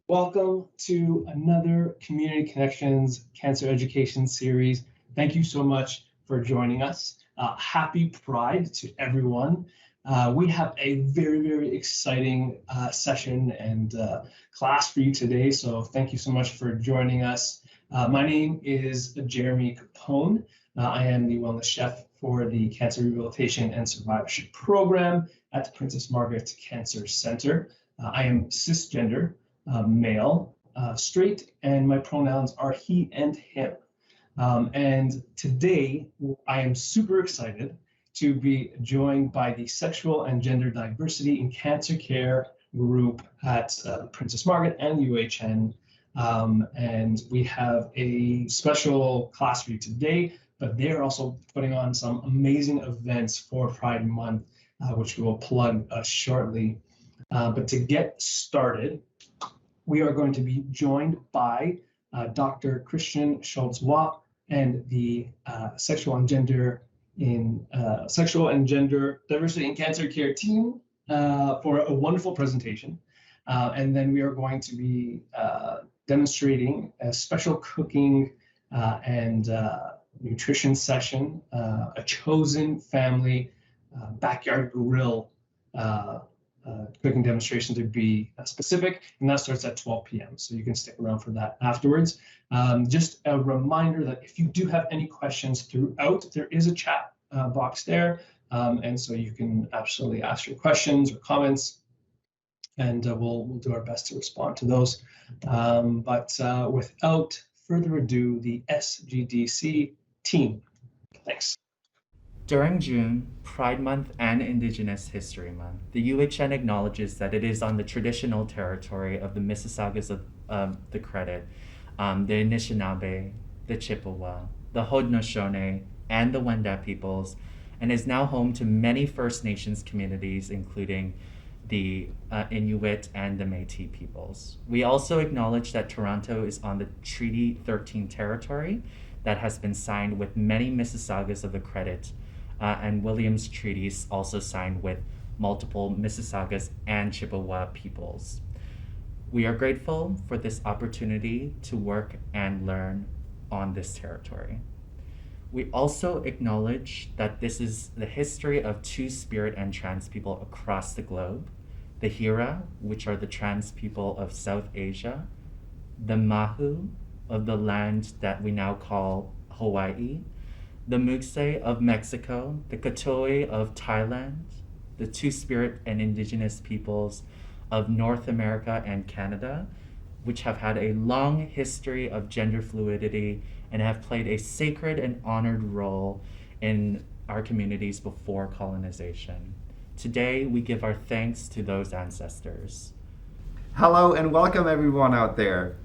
Welcome to another Community Connections Cancer Education Series. Thank you so much for joining us. Happy Pride to everyone. We have a very exciting session and class for you today, so thank you so much for joining us. My name is Jeremy Capone. I am the wellness chef for the Cancer Rehabilitation and Survivorship Program at the Princess Margaret Cancer Center. I am cisgender, male, straight, and my pronouns are he and him. And today I am super excited to be joined by the Sexual and Gender Diversity in Cancer Care group at Princess Margaret and UHN. And we have a special class for you today, but they're also putting on some amazing events for Pride Month, which we will plug shortly. But to get started, we are going to be joined by Dr. Christian Schultz-Watt and the Sexual and Gender Diversity in Cancer Care team for a wonderful presentation. And then we are going to be demonstrating a special cooking and nutrition session, a chosen family backyard grill cooking demonstration to be specific, and that starts at 12 p.m. So you can stick around for that afterwards. Just a reminder that if you do have any questions throughout, there is a chat box there. And so you can absolutely ask your questions or comments, and we'll do our best to respond to those. But without further ado, the SGDc team. Thanks. During June, Pride Month and Indigenous History Month, the UHN acknowledges that it is on the traditional territory of the Mississaugas of the Credit, the Anishinaabe, the Chippewa, the Haudenosaunee, and the Wendat peoples, and is now home to many First Nations communities, including the Inuit and the Métis peoples. We also acknowledge that Toronto is on the Treaty 13 territory that has been signed with many Mississaugas of the Credit, and Williams treaties also signed with multiple Mississaugas and Chippewa peoples. We are grateful for this opportunity to work and learn on this territory. We also acknowledge that this is the history of Two-Spirit and trans people across the globe, the Hira, which are the trans people of South Asia, the Mahu of the land that we now call Hawaii, the Muxe of Mexico, the Katoi of Thailand, the Two-Spirit and Indigenous peoples of North America and Canada, which have had a long history of gender fluidity and have played a sacred and honored role in our communities before colonization. Today, we give our thanks to those ancestors. Hello and welcome everyone out there.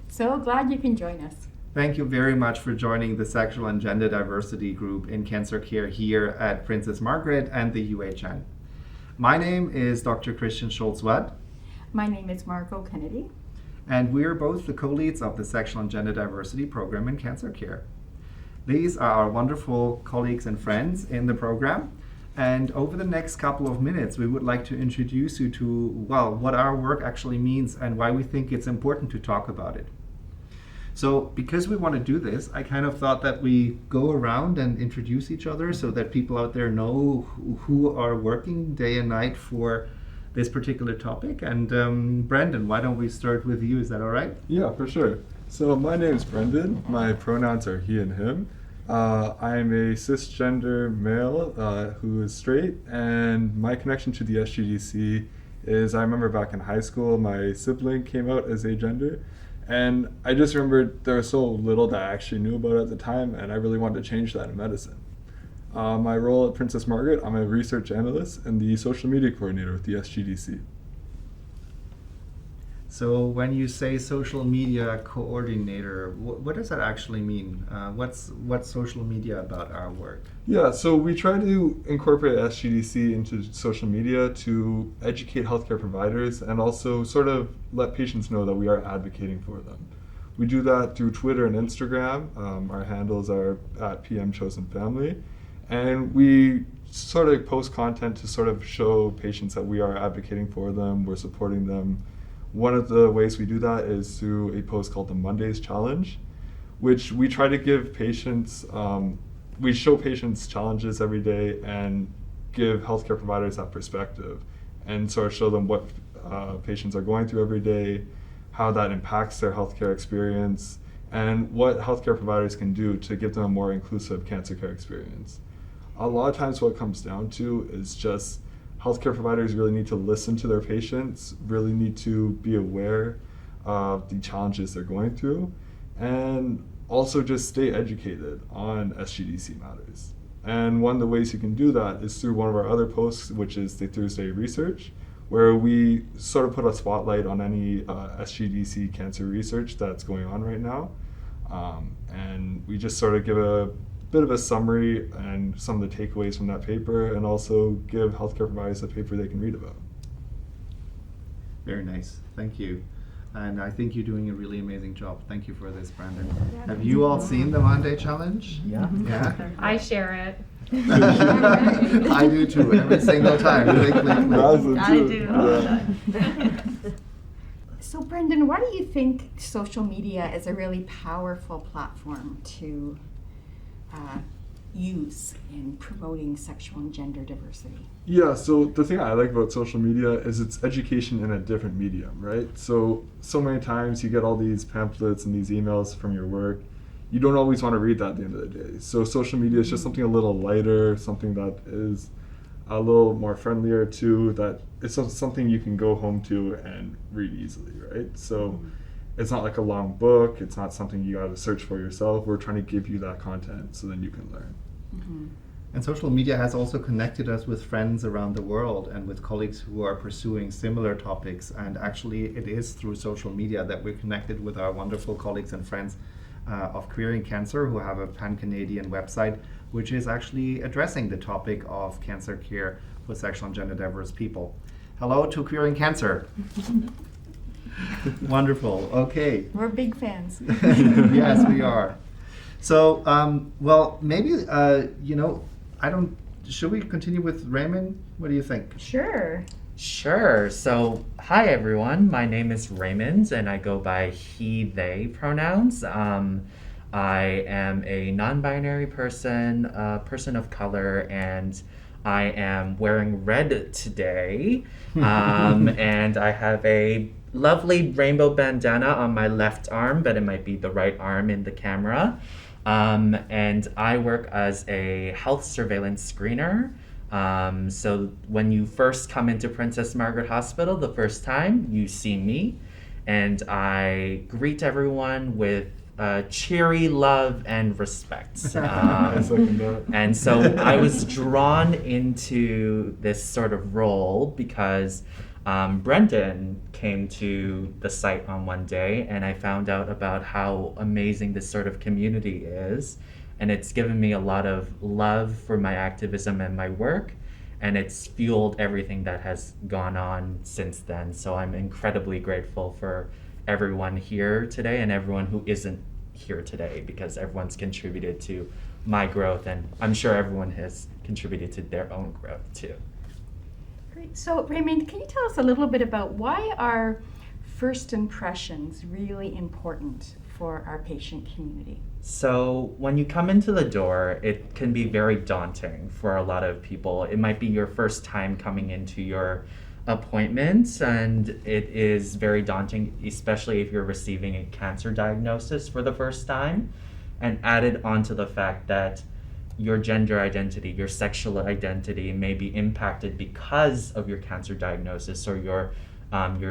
So glad you can join us. Thank you very much for joining the Sexual and Gender Diversity group in Cancer Care here at Princess Margaret and the UHN. My name is Dr. Christian Schultz-Watt. My name is Margaret Kennedy. And we are both the co-leads of the Sexual and Gender Diversity program in Cancer Care. These are our wonderful colleagues and friends in the program. And over the next couple of minutes, we would like to introduce you to, what our work actually means and why we think it's important to talk about it. So because we want to do this, I kind of thought that we go around and introduce each other so that people out there know who are working day and night for this particular topic. And Brendan, why don't we start with you? Is that all right? Yeah, for sure. So my name is Brendan. My pronouns are he and him. I'm a cisgender male who is straight, and my connection to the SGDc is I remember back in high school, my sibling came out as agender. And I just remembered there was so little that I actually knew about at the time, and I really wanted to change that in medicine. My role at Princess Margaret, I'm a research analyst and the social media coordinator with the SGDc. So when you say social media coordinator, what does that actually mean? What's social media about our work? Yeah, so we try to incorporate SGDc into social media to educate healthcare providers and also sort of let patients know that we are advocating for them. We do that through Twitter and Instagram. Our handles are at @PMChosenFamily. And we sort of post content to sort of show patients that we are advocating for them, we're supporting them, One of the ways we do that is through a post called the Mondays Challenge, which we try to give patients, we show patients challenges every day and give healthcare providers that perspective and sort of show them what patients are going through every day, how that impacts their healthcare experience, and what healthcare providers can do to give them a more inclusive cancer care experience. A lot of times what it comes down to is just healthcare providers really need to listen to their patients, really need to be aware of the challenges they're going through, and also just stay educated on SGDc matters. And one of the ways you can do that is through one of our other posts, which is the Thursday Research, where we sort of put a spotlight on any SGDc cancer research that's going on right now. And we just sort of give a bit of a summary and some of the takeaways from that paper, and also give healthcare providers a paper they can read about. Very nice. Thank you. And I think you're doing a really amazing job. Thank you for this, Brandon. Have you all seen the Monday Challenge? Yeah. Yeah? I share it. I do too, every single time. Click, click, click. I do all the time. So, Brendan, why do you think social media is a really powerful platform to use in promoting sexual and gender diversity? Yeah, so the thing I like about social media is it's education in a different medium, right? So many times you get all these pamphlets and these emails from your work. You don't always want to read that at the end of the day. So social media is just something a little lighter, something that is a little more friendlier to, that it's something you can go home to and read easily, right? So it's not like a long book, it's not something you got to search for yourself. We're trying to give you that content so then you can learn. Mm-hmm. And social media has also connected us with friends around the world and with colleagues who are pursuing similar topics. And actually, it is through social media that we're connected with our wonderful colleagues and friends of Queering Cancer, who have a pan-Canadian website, which is actually addressing the topic of cancer care for sexual and gender diverse people. Hello to Queering Cancer. Wonderful. Okay. We're big fans. Yes, we are. So, well, maybe, should we continue with Raymond? What do you think? Sure. Sure. So, hi everyone. My name is Raymond, and I go by he, they pronouns. I am a non-binary person, a person of color, and I am wearing red today. And I have a lovely rainbow bandana on my left arm, but it might be the right arm in the camera. And I work as a health surveillance screener. So when you first come into Princess Margaret Hospital the first time, you see me, and I greet everyone with cheery love and respect. And so I was drawn into this sort of role because Brendan came to the site on one day, and I found out about how amazing this sort of community is, and it's given me a lot of love for my activism and my work, and it's fueled everything that has gone on since then. So I'm incredibly grateful for everyone here today and everyone who isn't here today, because everyone's contributed to my growth, and I'm sure everyone has contributed to their own growth too. Great. So, Raymond, can you tell us a little bit about why are first impressions really important for our patient community? So when you come into the door, it can be very daunting for a lot of people. It might be your first time coming into your appointment, and it is very daunting, especially if you're receiving a cancer diagnosis for the first time, and added onto the fact that your gender identity, your sexual identity may be impacted because of your cancer diagnosis or your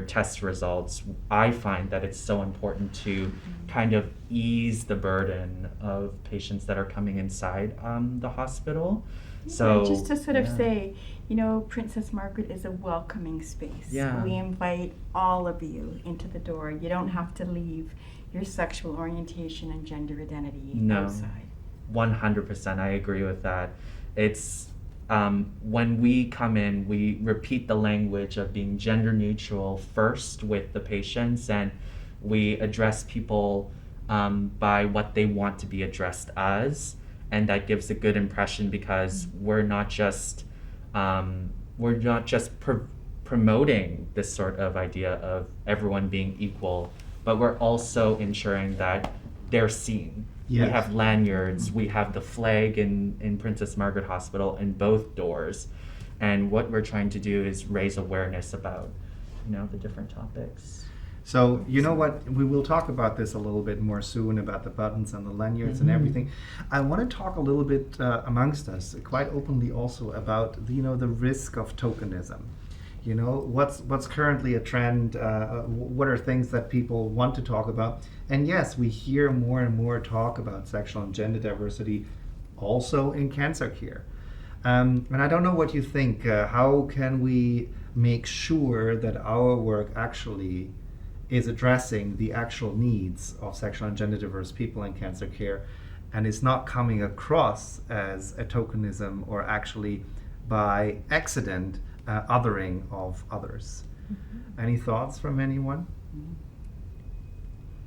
test results. I find that it's so important to kind of ease the burden of patients that are coming inside the hospital. So just to sort of say, you know, Princess Margaret is a welcoming space. Yeah. We invite all of you into the door. You don't have to leave your sexual orientation and gender identity outside. 100%, I agree with that. It's when we come in, we repeat the language of being gender neutral first with the patients, and we address people by what they want to be addressed as, and that gives a good impression because we're not just promoting this sort of idea of everyone being equal, but we're also ensuring that they're seen. Yes. We have lanyards, we have the flag in Princess Margaret Hospital in both doors. And what we're trying to do is raise awareness about, the different topics. So, you know what, we will talk about this a little bit more soon, about the buttons and the lanyards and everything. I want to talk a little bit amongst us, quite openly also, about the risk of tokenism. What's currently a trend, what are things that people want to talk about? And yes, we hear more and more talk about sexual and gender diversity also in cancer care. And I don't know what you think. How can we make sure that our work actually is addressing the actual needs of sexual and gender diverse people in cancer care, and is not coming across as a tokenism or actually by accident othering of others? Any thoughts from anyone?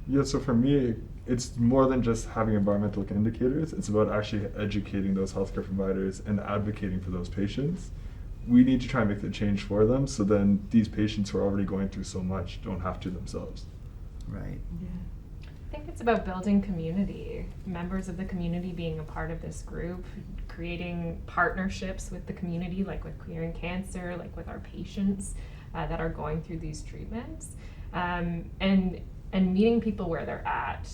Yeah, so for me, it's more than just having environmental indicators. It's about actually educating those healthcare providers and advocating for those patients. We need to try and make the change for them, so then these patients who are already going through so much don't have to themselves. Right. I think it's about building community, members of the community being a part of this group, creating partnerships with the community, like with Queer and Cancer, like with our patients that are going through these treatments, and meeting people where they're at,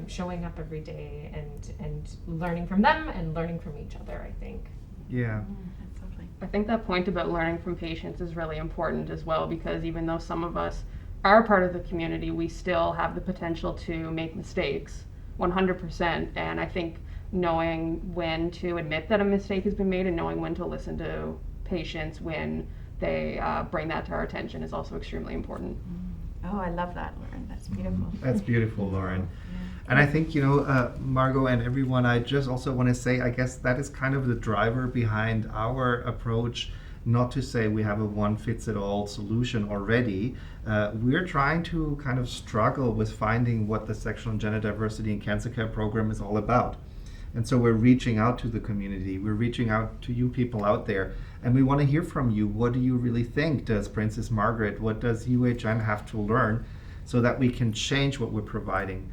showing up every day and learning from them and learning from each other, I think. Yeah. That's lovely. I think that point about learning from patients is really important as well, because even though some of us are part of the community, we still have the potential to make mistakes 100%. And I think knowing when to admit that a mistake has been made and knowing when to listen to patients when they bring that to our attention is also extremely important. Oh, I love that, Lauren. That's beautiful. That's beautiful, Lauren. And I think, Margot and everyone, I just also want to say, I guess that is kind of the driver behind our approach, not to say we have a one-fits-it-all solution already. We're trying to kind of struggle with finding what the sexual and gender diversity in cancer care program is all about. And so we're reaching out to the community. We're reaching out to you people out there. And we want to hear from you. What do you really think? Does Princess Margaret, what does UHN have to learn so that we can change what we're providing?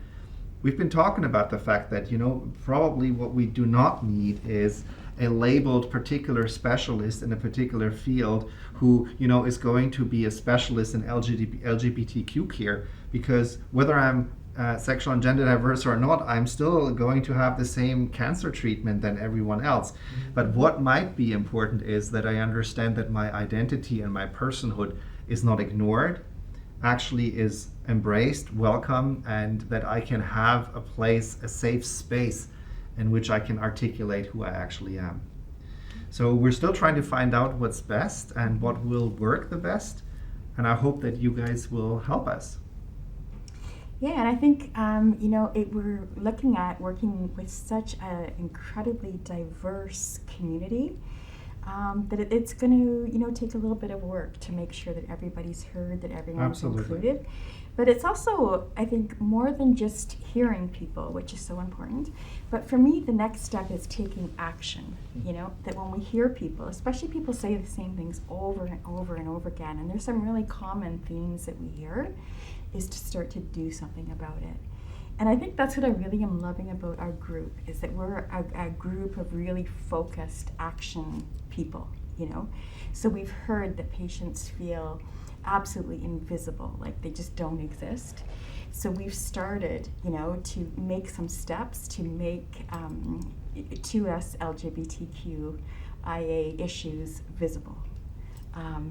We've been talking about the fact that, probably what we do not need is a labeled particular specialist in a particular field who, is going to be a specialist in LGBTQ care, because whether I'm sexual and gender diverse or not, I'm still going to have the same cancer treatment than everyone else. But what might be important is that I understand that my identity and my personhood is not ignored, actually is embraced, welcome, and that I can have a place, a safe space in which I can articulate who I actually am. So we're still trying to find out what's best and what will work the best, and I hope that you guys will help us. Yeah, and I think, we're looking at working with such an incredibly diverse community that it's going to, take a little bit of work to make sure that everybody's heard, that everyone's included. But it's also, I think, more than just hearing people, which is so important. But for me, the next step is taking action, that when we hear people, especially people say the same things over and over and over again, and there's some really common themes that we hear, is to start to do something about it. And I think that's what I really am loving about our group, is that we're a group of really focused action people, So we've heard that patients feel absolutely invisible, like they just don't exist. So we've started, to make some steps to make to us LGBTQIA issues visible.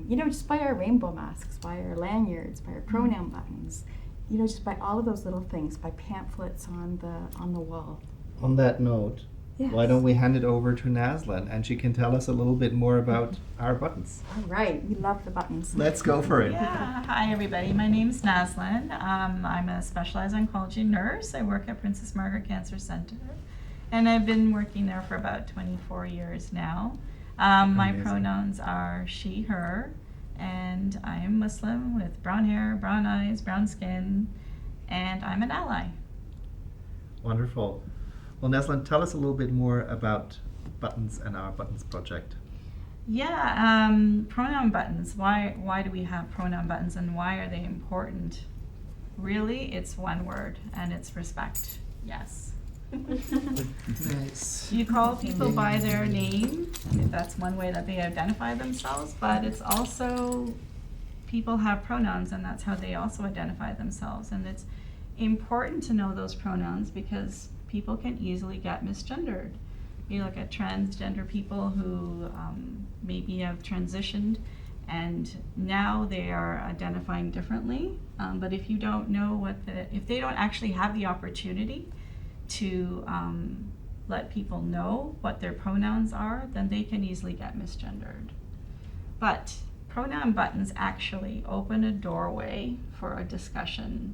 Just by our rainbow masks, by our lanyards, by our pronoun buttons, just by all of those little things, by pamphlets on the wall. On that note, Yes. why don't we hand it over to Naslin, and she can tell us a little bit more about our buttons. All right, we love the buttons. Let's go for it. Yeah, hi everybody. My name's Naslin. I'm a specialized oncology nurse. I work at Princess Margaret Cancer Center, and I've been working there for about 24 years now. My Amazing. pronouns are she, her, and I am Muslim with brown hair, brown eyes, brown skin, and I'm an ally. Wonderful. Well, Naslin, tell us a little bit more about Buttons and our Buttons project. Yeah, pronoun buttons. Why do we have pronoun buttons and why are they important? Really, it's one word and it's respect. Yes. Nice. You call people by their name. I mean, that's one way that they identify themselves, but it's also people have pronouns and that's how they also identify themselves. And it's important to know those pronouns because people can easily get misgendered. You look at transgender people who maybe have transitioned and now they are identifying differently. But if you don't know if they don't actually have the opportunity to let people know what their pronouns are, then they can easily get misgendered. But pronoun buttons actually open a doorway for a discussion.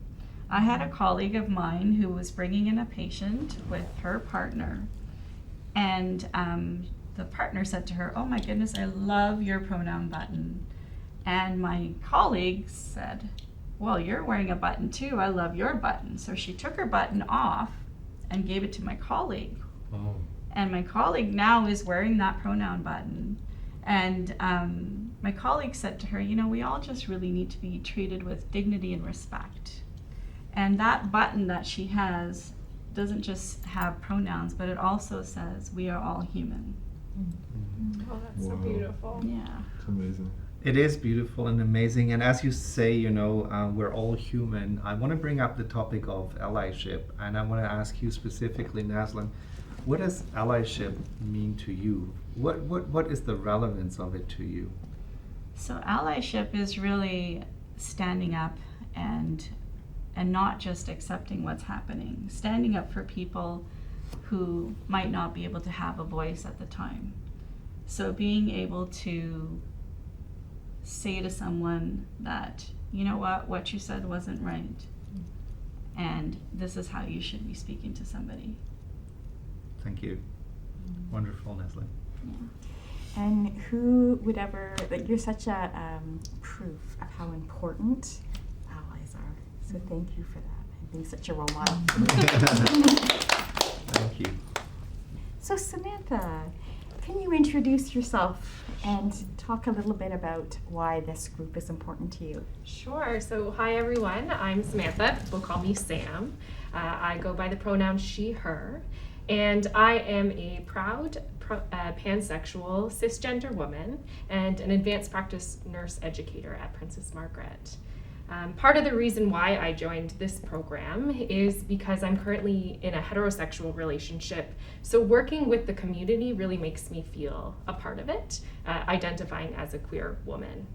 I had a colleague of mine who was bringing in a patient with her partner, and the partner said to her, "Oh my goodness, I love your pronoun button." And my colleague said, "Well, you're wearing a button too. I love your button." So she took her button off and gave it to my colleague. Oh. And my colleague now is wearing that pronoun button. And my colleague said to her, "You know, we all just really need to be treated with dignity and respect." And that button that she has doesn't just have pronouns, but it also says we are all human. Oh, that's so Wow. beautiful. Yeah. It's amazing. It is beautiful and amazing. And as you say, we're all human. I want to bring up the topic of allyship. And I want to ask you specifically, Naslin, what does allyship mean to you? What is the relevance of it to you? So allyship is really standing up and not just accepting what's happening, standing up for people who might not be able to have a voice at the time. So being able to say to someone that, you know what you said wasn't right, and this is how you should be speaking to somebody. Thank you. Wonderful, Naslin. And who would ever, like, you're such a proof of how important allies are. So thank you for that and being such a role model. Thank you. So Samantha, can you introduce yourself and talk a little bit about why this group is important to you? Sure. So, hi everyone. I'm Samantha. People call me Sam. I go by the pronoun she, her, and I am a proud pansexual cisgender woman and an advanced practice nurse educator at Princess Margaret. Part of the reason why I joined this program is because I'm currently in a heterosexual relationship. So working with the community really makes me feel a part of it, identifying as a queer woman.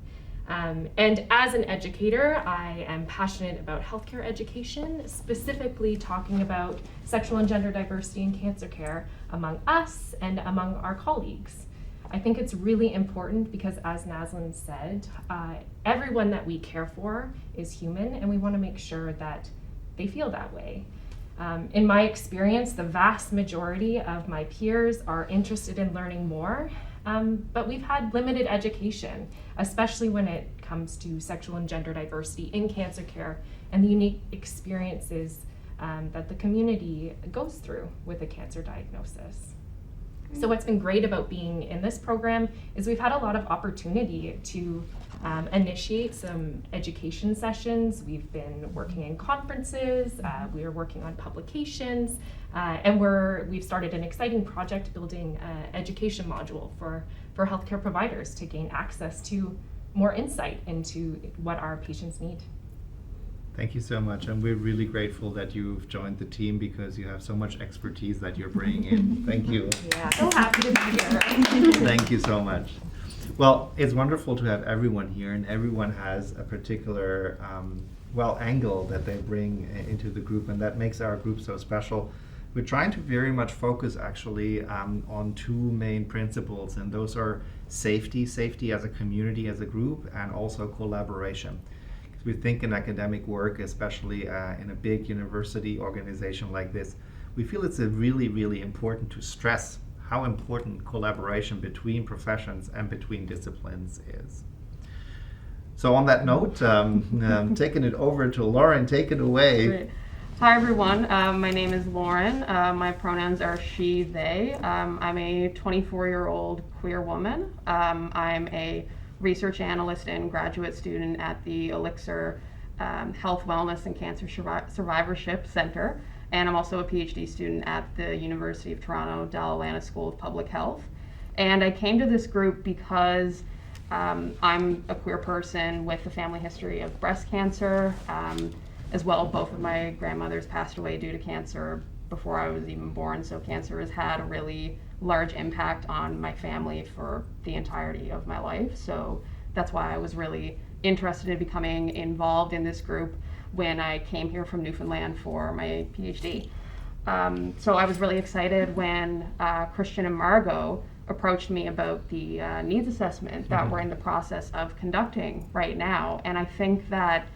And as an educator, I am passionate about healthcare education, specifically talking about sexual and gender diversity in cancer care among us and among our colleagues. I think it's really important because, as Naslin said, everyone that we care for is human, and we want to make sure that they feel that way. In my experience, the vast majority of my peers are interested in learning more, but we've had limited education, especially when it comes to sexual and gender diversity in cancer care and the unique experiences that the community goes through with a cancer diagnosis. So what's been great about being in this program is we've had a lot of opportunity to initiate some education sessions. We've been working in conferences, we are working on publications, and we've started an exciting project building an education module for healthcare providers to gain access to more insight into what our patients need. Thank you so much, and we're really grateful that you've joined the team because you have so much expertise that you're bringing in. Thank you. Yeah. So happy to be here. Thank you so much. Well, it's wonderful to have everyone here, and everyone has a particular angle that they bring into the group, and that makes our group so special. We're trying to very much focus actually on two main principles, and those are safety as a community, as a group, and also collaboration. We think in academic work, especially in a big university organization like this, we feel it's really, really important to stress how important collaboration between professions and between disciplines is. So on that note, taking it over to Lauren, take it away. Great. Hi everyone, my name is Lauren. My pronouns are she, they. I'm a 24-year-old queer woman. I'm a research analyst and graduate student at the ELLICSR Health, Wellness, and Cancer Survivorship Center. And I'm also a PhD student at the University of Toronto Dal Allana School of Public Health. And I came to this group because I'm a queer person with a family history of breast cancer. As well, both of my grandmothers passed away due to cancer before I was even born, so cancer has had a really large impact on my family for the entirety of my life. So that's why I was really interested in becoming involved in this group when I came here from Newfoundland for my PhD. So I was really excited when Christian and Margot approached me about the needs assessment that we're in the process of conducting right now. And I think that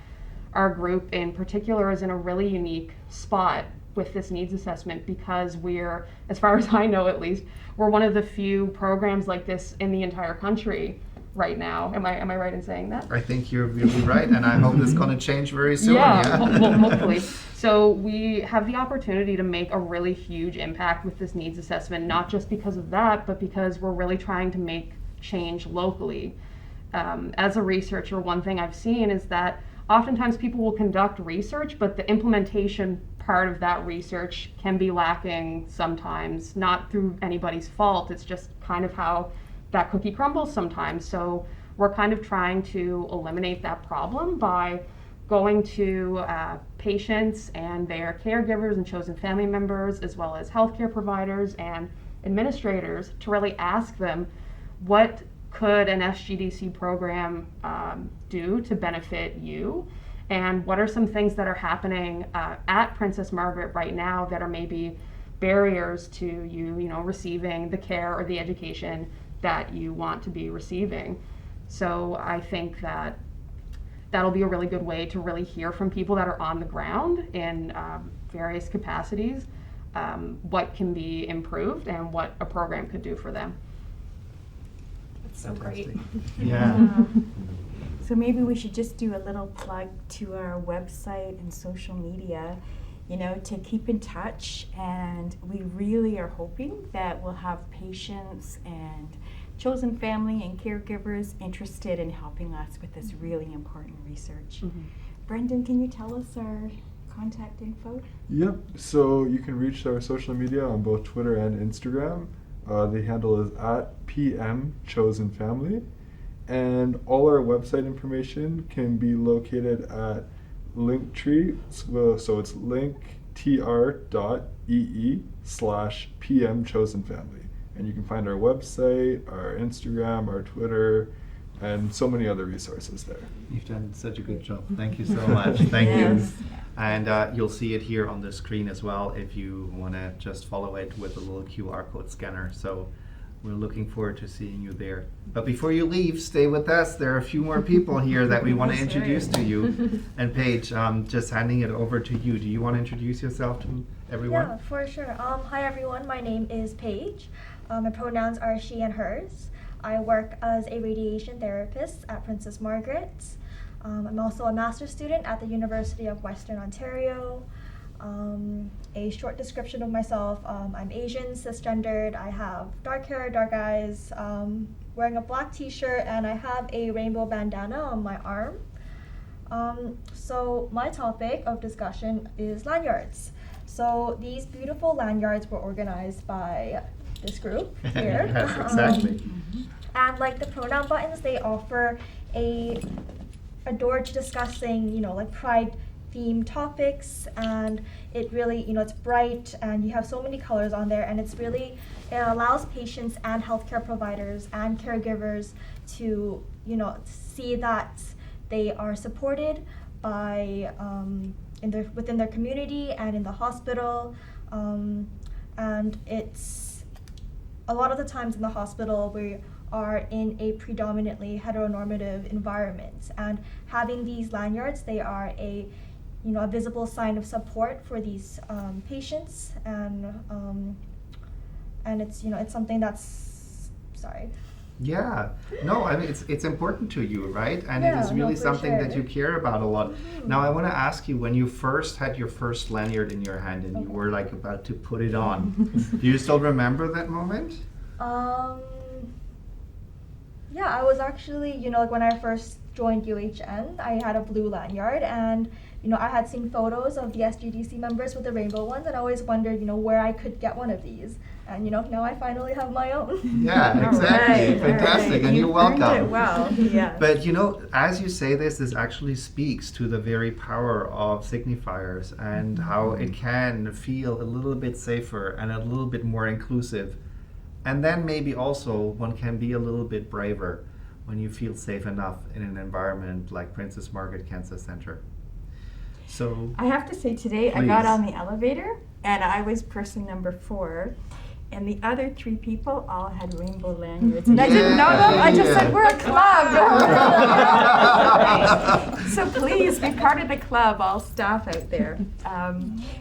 our group in particular is in a really unique spot with this needs assessment because we're, as far as I know at least, we're one of the few programs like this in the entire country right now. Am I right in saying that? I think you'll be right, and I hope it's going to change very soon. Hopefully. So we have the opportunity to make a really huge impact with this needs assessment, not just because of that, but because we're really trying to make change locally. As a researcher, one thing I've seen is that oftentimes people will conduct research, but the implementation part of that research can be lacking sometimes, not through anybody's fault. It's just kind of how that cookie crumbles sometimes. So we're kind of trying to eliminate that problem by going to patients and their caregivers and chosen family members, as well as healthcare providers and administrators, to really ask them, what could an SGDc program do to benefit you? And what are some things that are happening at Princess Margaret right now that are maybe barriers to you receiving the care or the education that you want to be receiving? So I think that that'll be a really good way to really hear from people that are on the ground in various capacities, what can be improved and what a program could do for them. So great. Yeah. So maybe we should just do a little plug to our website and social media, to keep in touch. And we really are hoping that we'll have patients and chosen family and caregivers interested in helping us with this really important research. Brendan, can you tell us our contact info? Yep, so you can reach our social media on both Twitter and Instagram. The handle is @PMChosenFamily, and all our website information can be located at Linktree, so it's linktr.ee/PMChosenFamily, and you can find our website, our Instagram, our Twitter, and so many other resources there. You've done such a good job. Thank you so much. Thank you. And you'll see it here on the screen as well if you want to just follow it with a little QR code scanner. So we're looking forward to seeing you there. But before you leave, stay with us. There are a few more people here that we want to introduce to you. And Paige, just handing it over to you. Do you want to introduce yourself to everyone? Yeah, for sure. Hi everyone, my name is Paige. My pronouns are she and hers. I work as a radiation therapist at Princess Margaret. I'm also a master's student at the University of Western Ontario. A short description of myself, I'm Asian, cisgendered, I have dark hair, dark eyes, wearing a black t-shirt, and I have a rainbow bandana on my arm. So my topic of discussion is lanyards. So these beautiful lanyards were organized by this group here. Yes, exactly. And like the pronoun buttons, they offer a door to discussing, like pride themed topics, and it really, it's bright and you have so many colors on there, and it allows patients and healthcare providers and caregivers to, see that they are supported by within their community and in the hospital. And it's a lot of the times in the hospital we are in a predominantly heteronormative environment, and having these lanyards, they are a visible sign of support for these patients, and it's it's something that's Yeah, no, I mean it's important to you, right? And it Yeah, is no, really for something that sure. you care about a lot. Now, I want to ask you, when you first had your first lanyard in your hand and you were like about to put it on, do you still remember that moment? Yeah, I was actually, like when I first joined UHN, I had a blue lanyard, and I had seen photos of the SGDc members with the rainbow ones, and I always wondered, where I could get one of these. And now I finally have my own. Yeah, exactly. All Fantastic, and You you're welcome. earned it well. Yeah. But as you say this actually speaks to the very power of signifiers and how it can feel a little bit safer and a little bit more inclusive. And then maybe also one can be a little bit braver when you feel safe enough in an environment like Princess Margaret Cancer Center. So I have to say, today I got Please. on the elevator and I was person number 4. And the other 3 people all had rainbow lanyards. And I didn't know them. I just said, we're a club. So please be part of the club, all staff out there.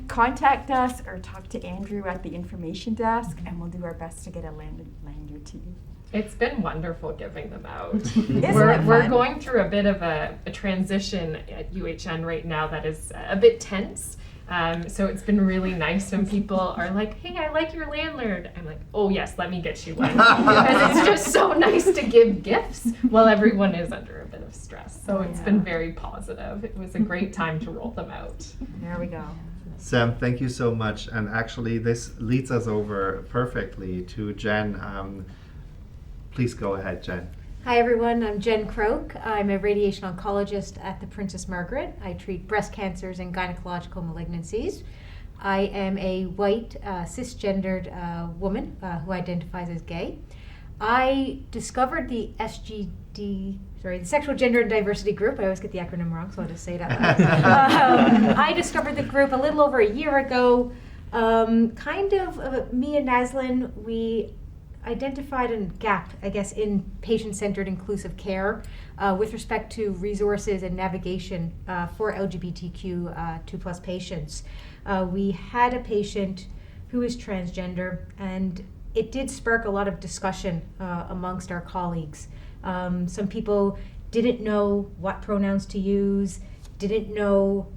Contact us or talk to Andrew at the information desk, and we'll do our best to get a lanyard to you. It's been wonderful giving them out. Isn't we're it we're fun? going through a bit of a transition at UHN right now that is a bit tense. So it's been really nice when people are like, hey, I like your lanyard. I'm like, oh yes, let me get you one. Because it's just so nice to give gifts while everyone is under a bit of stress. So it's been very positive. It was a great time to roll them out. There we go. Sam, thank you so much. And actually, this leads us over perfectly to Jen. Please go ahead, Jen. Hi everyone, I'm Jen Croak. I'm a radiation oncologist at the Princess Margaret. I treat breast cancers and gynecological malignancies. I am a white, cisgendered woman who identifies as gay. I discovered the the Sexual Gender and Diversity Group. I always get the acronym wrong, so I'll just say it out loud. I discovered the group a little over a year ago. Me and Naslin, we identified a gap, I guess, in patient-centered inclusive care with respect to resources and navigation for LGBTQ2+ patients. We had a patient who is transgender, and it did spark a lot of discussion amongst our colleagues. Some people didn't know what pronouns to use, didn't know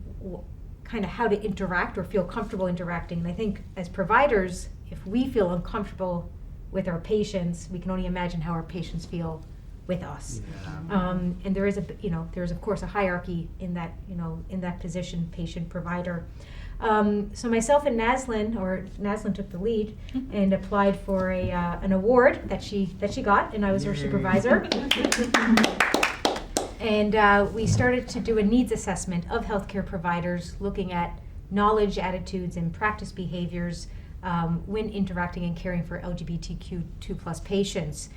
kind of how to interact or feel comfortable interacting. And I think as providers, if we feel uncomfortable with our patients, we can only imagine how our patients feel with us. Yeah. And there is of course a hierarchy in that, in that position, patient provider. So myself and Naslin took the lead and applied for an award that she got, and I was her supervisor. And we started to do a needs assessment of healthcare providers, looking at knowledge, attitudes, and practice behaviors when interacting and caring for LGBTQ2+ patients.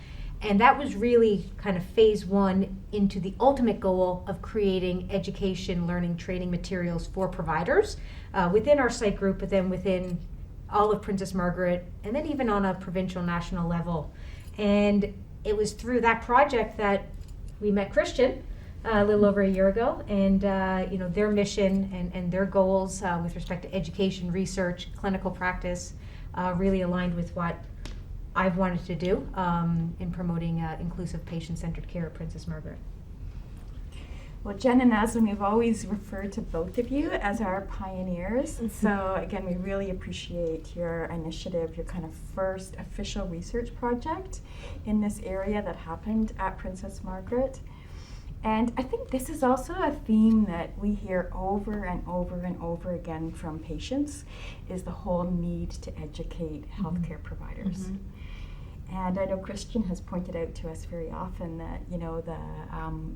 And that was really kind of phase 1 into the ultimate goal of creating education, learning, training materials for providers within our site group, but then within all of Princess Margaret, and then even on a provincial, national level. And it was through that project that we met Christian a little over a year ago, and their mission and their goals with respect to education, research, clinical practice really aligned with what I've wanted to do in promoting inclusive patient-centered care at Princess Margaret. Well, Jen and Naslin, we've always referred to both of you as our pioneers. So again, we really appreciate your initiative, your kind of first official research project in this area that happened at Princess Margaret. And I think this is also a theme that we hear over and over and over again from patients, is the whole need to educate healthcare providers. And I know Christian has pointed out to us very often that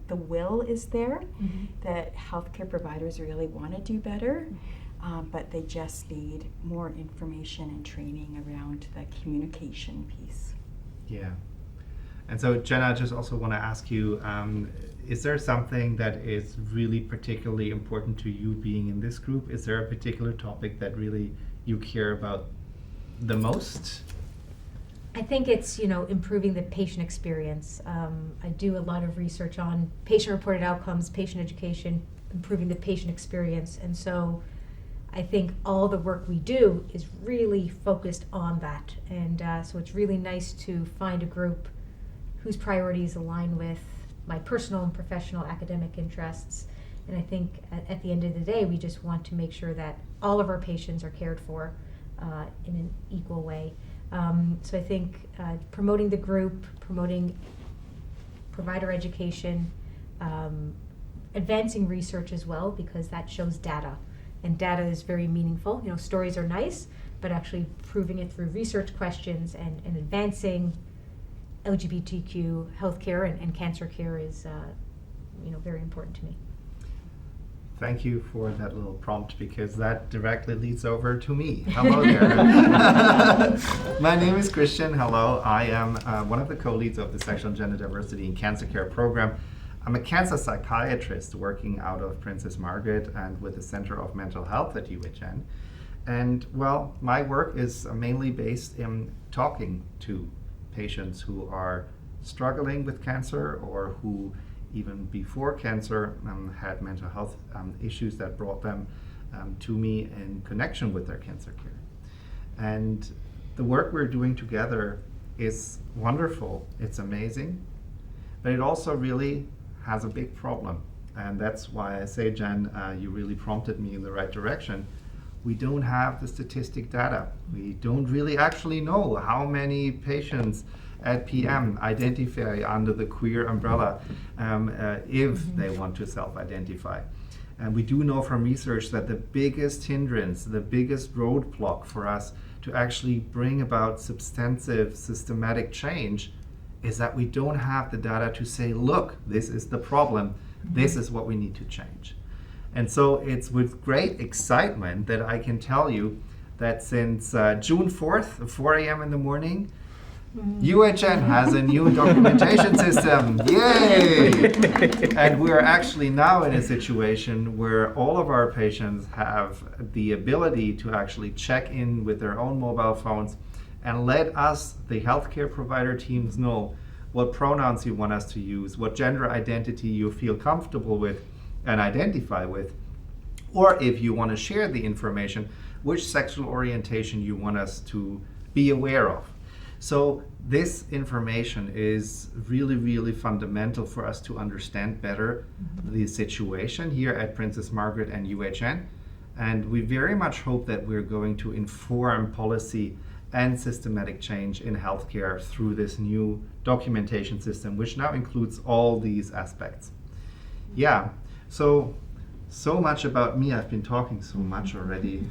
the will is there, that healthcare providers really want to do better, but they just need more information and training around the communication piece. Yeah. And so, Jenna, I just also want to ask you, is there something that is really particularly important to you being in this group? Is there a particular topic that really you care about the most? I think it's, improving the patient experience. I do a lot of research on patient-reported outcomes, patient education, improving the patient experience. And so I think all the work we do is really focused on that. And so it's really nice to find a group whose priorities align with my personal and professional academic interests. And I think at the end of the day, we just want to make sure that all of our patients are cared for in an equal way. So I think promoting the group, promoting provider education, advancing research as well, because that shows data, and data is very meaningful. You know, stories are nice, but actually proving it through research questions and advancing LGBTQ healthcare and cancer care is, very important to me. Thank you for that little prompt, because that directly leads over to me. Hello there. My name is Christian. Hello. I am one of the co-leads of the Sexual and Gender Diversity in Cancer Care program. I'm a cancer psychiatrist working out of Princess Margaret and with the Center of Mental Health at UHN. And well, my work is mainly based in talking to patients who are struggling with cancer, or who even before cancer had mental health issues that brought them to me in connection with their cancer care. And the work we're doing together is wonderful, it's amazing, but it also really has a big problem. And that's why I say, Jen, you really prompted me in the right direction. We don't have the statistic data. We don't really actually know how many patients at PM identify under the queer umbrella if they want to self-identify. And we do know from research that the biggest hindrance, the biggest roadblock for us to actually bring about substantive, systematic change is that we don't have the data to say, look, this is the problem, this is what we need to change. And so it's with great excitement that I can tell you that since June 4th, 4 a.m. in the morning, UHN has a new documentation system. Yay! And we're actually now in a situation where all of our patients have the ability to actually check in with their own mobile phones and let us, the healthcare provider teams, know what pronouns you want us to use, what gender identity you feel comfortable with and identify with, or if you want to share the information, which sexual orientation you want us to be aware of. So this information is really, really fundamental for us to understand better the situation here at Princess Margaret and UHN. And we very much hope that we're going to inform policy and systematic change in healthcare through this new documentation system, which now includes all these aspects. Yeah, so much about me. I've been talking so much already.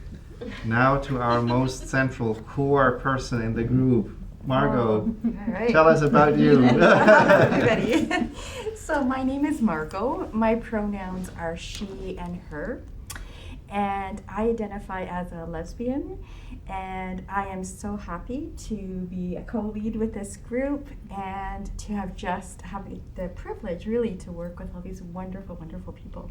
Now to our most central core person in the group. Margot, tell us about you. Ready. So my name is Margot. My pronouns are she and her. And I identify as a lesbian. And I am so happy to be a co-lead with this group and to have the privilege really to work with all these wonderful, wonderful people.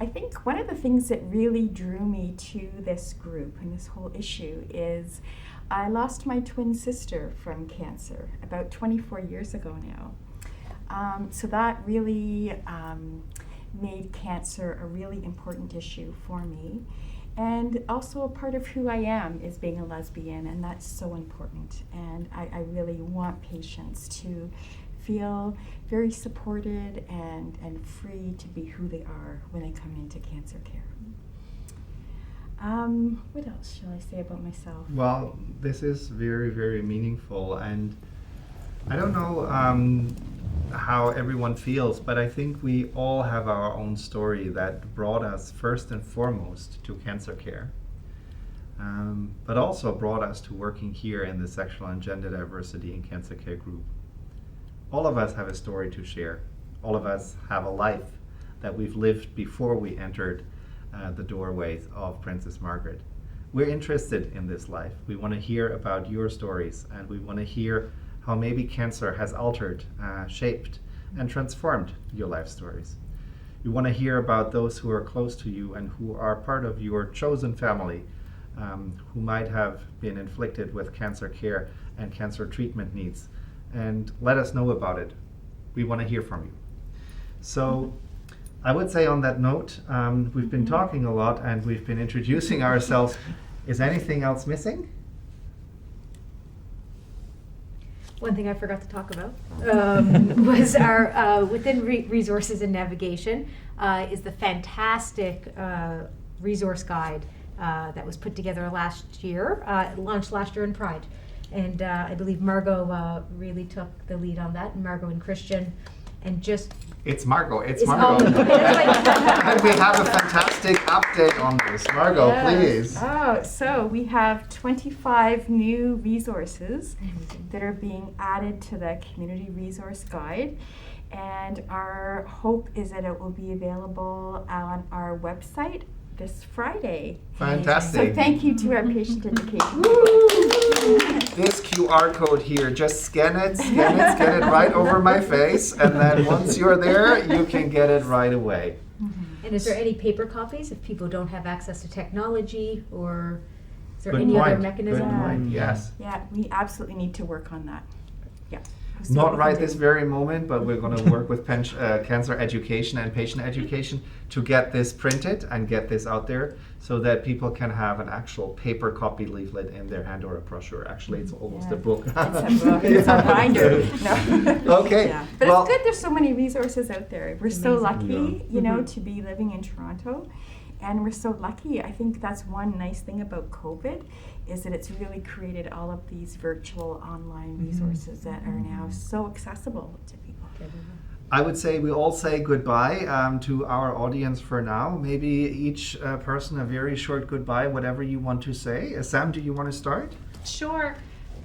I think one of the things that really drew me to this group and this whole issue is I lost my twin sister from cancer about 24 years ago now. So that really made cancer a really important issue for me. And also a part of who I am is being a lesbian, and that's so important. And I really want patients to feel very supported and free to be who they are when they come into cancer care. What else shall I say about myself? Well, this is very, very meaningful, and I don't know how everyone feels, but I think we all have our own story that brought us first and foremost to cancer care, but also brought us to working here in the Sexual and Gender Diversity in Cancer Care group. All of us have a story to share. All of us have a life that we've lived before we entered the doorways of Princess Margaret. We're interested in this life. We want to hear about your stories, and we want to hear how maybe cancer has altered, shaped, and transformed your life stories. We want to hear about those who are close to you and who are part of your chosen family, who might have been inflicted with cancer care and cancer treatment needs, and let us know about it. We want to hear from you. So I would say on that note, we've been talking a lot and we've been introducing ourselves. Is anything else missing? One thing I forgot to talk about was our within resources and navigation is the fantastic resource guide that was put together last year, launched last year in Pride. And I believe Margot really took the lead on that, Margot and Christian, and just... It's Margot. And we have a fantastic update on this. Margot, Yes. please. Oh, so we have 25 new resources that are being added to the Community Resource Guide. And our hope is that it will be available on our website this Friday. Fantastic. So thank you to our patient education. This QR code here, just scan it right over my face, and then once you're there, you can get it right away. And is there any paper copies if people don't have access to technology, or is there Good any other point. mechanism? Good point. Yes. Yeah, we absolutely need to work on that. Yeah. So Not we right can this do- very moment, but we're going to work with cancer education and patient education to get this printed and get this out there so that people can have an actual paper copy leaflet in their hand or a brochure. Actually, it's almost Yeah. a book. It's a book. It's a binder. No. Okay. Yeah. But Well- it's good there's so many resources out there. We're so Amazing. lucky, you know, to be living in Toronto. And we're so lucky. I think that's one nice thing about COVID is that it's really created all of these virtual online resources that are now so accessible to people. I would say we all say goodbye to our audience for now. Maybe each person a very short goodbye, whatever you want to say. Sam, do you want to start? Sure.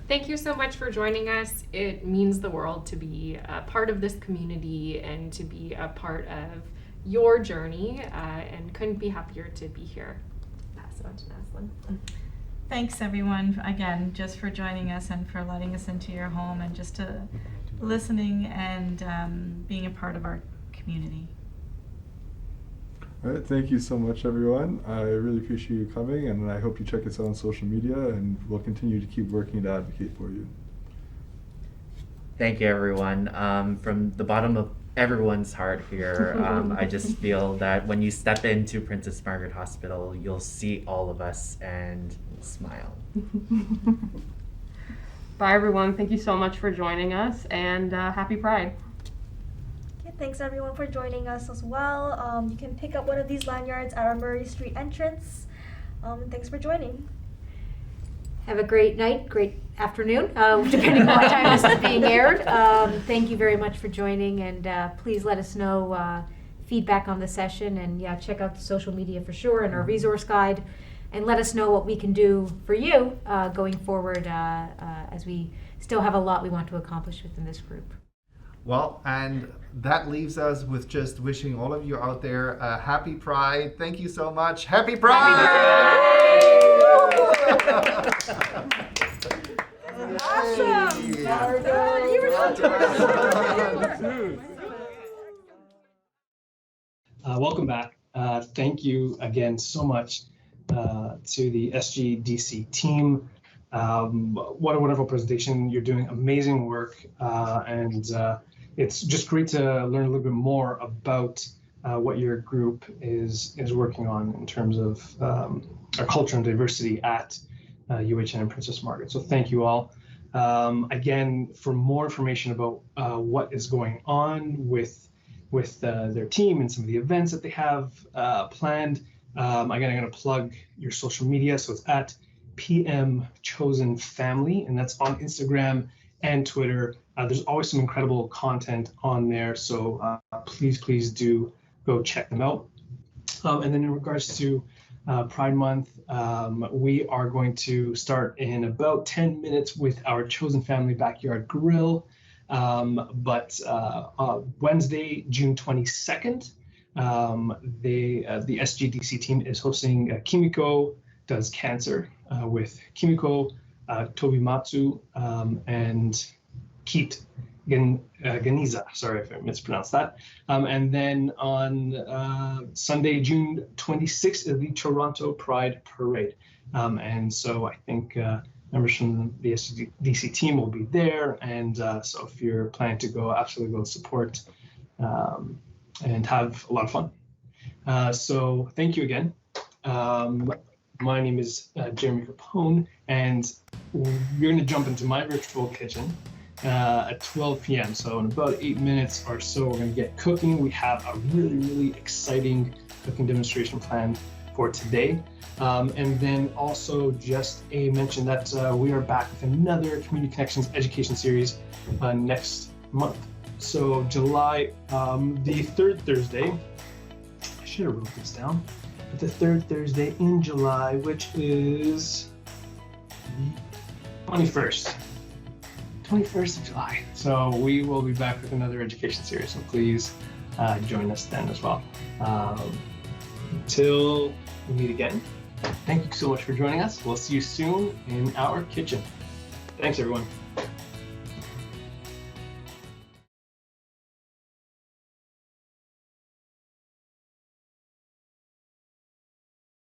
Thank you so much for joining us. It means the world to be a part of this community and to be a part of your journey, and couldn't be happier to be here. Pass it on to Naslin. Thanks everyone again just for joining us and for letting us into your home and just listening and being a part of our community. All right, thank you so much, everyone. I really appreciate you coming, and I hope you check us out on social media, and we'll continue to keep working to advocate for you. Thank you, everyone. From the bottom of everyone's heart here, I just feel that when you step into Princess Margaret Hospital, you'll see all of us and smile. Bye, everyone. Thank you so much for joining us, and happy Pride. Yeah, thanks everyone for joining us as well. You can pick up one of these lanyards at our Murray Street entrance. Thanks for joining. Have a great night, great afternoon, depending on what time this is being aired. Thank you very much for joining, and please let us know feedback on the session, and yeah, check out the social media for sure and our resource guide, and let us know what we can do for you going forward as we still have a lot we want to accomplish within this group. Well, and that leaves us with just wishing all of you out there a happy Pride. Thank you so much. Happy Pride! Awesome! Yay. Margaret, you were so Welcome back. Thank you again so much to the SGDc team. What a wonderful presentation. You're doing amazing work, and it's just great to learn a little bit more about what your group is working on in terms of our culture and diversity at UHN and Princess Margaret. So thank you all. Again, for more information about what is going on with their team and some of the events that they have planned, again, I'm going to plug your social media. So it's at PM Chosen Family, and that's on Instagram and Twitter. There's always some incredible content on there, so please do go check them out. And then in regards to Pride Month, we are going to start in about 10 minutes with our Chosen Family Backyard Grill. But Wednesday, June 22nd, the SGDc team is hosting Kimiko Does Cancer with Kimiko Tobimatsu and Keet Ganiza, sorry if I mispronounced that. And then on Sunday, June 26th, is the Toronto Pride Parade. And so I think members from the SGDc team will be there. And so if you're planning to go, absolutely go support and have a lot of fun. So thank you again. My name is Jeremy Capone, and we're going to jump into my virtual kitchen. at 12 p.m. So in about 8 minutes or so, we're going to get cooking. We have a really, really exciting cooking demonstration planned for today. And then also just a mention that we are back with another Community Connections education series next month. So July, the third Thursday, I should have wrote this down, but the third Thursday in July, which is the 21st of July. So we will be back with another education series, so please join us then as well. Until we meet again, thank you so much for joining us. We'll see you soon in our kitchen. Thanks, everyone.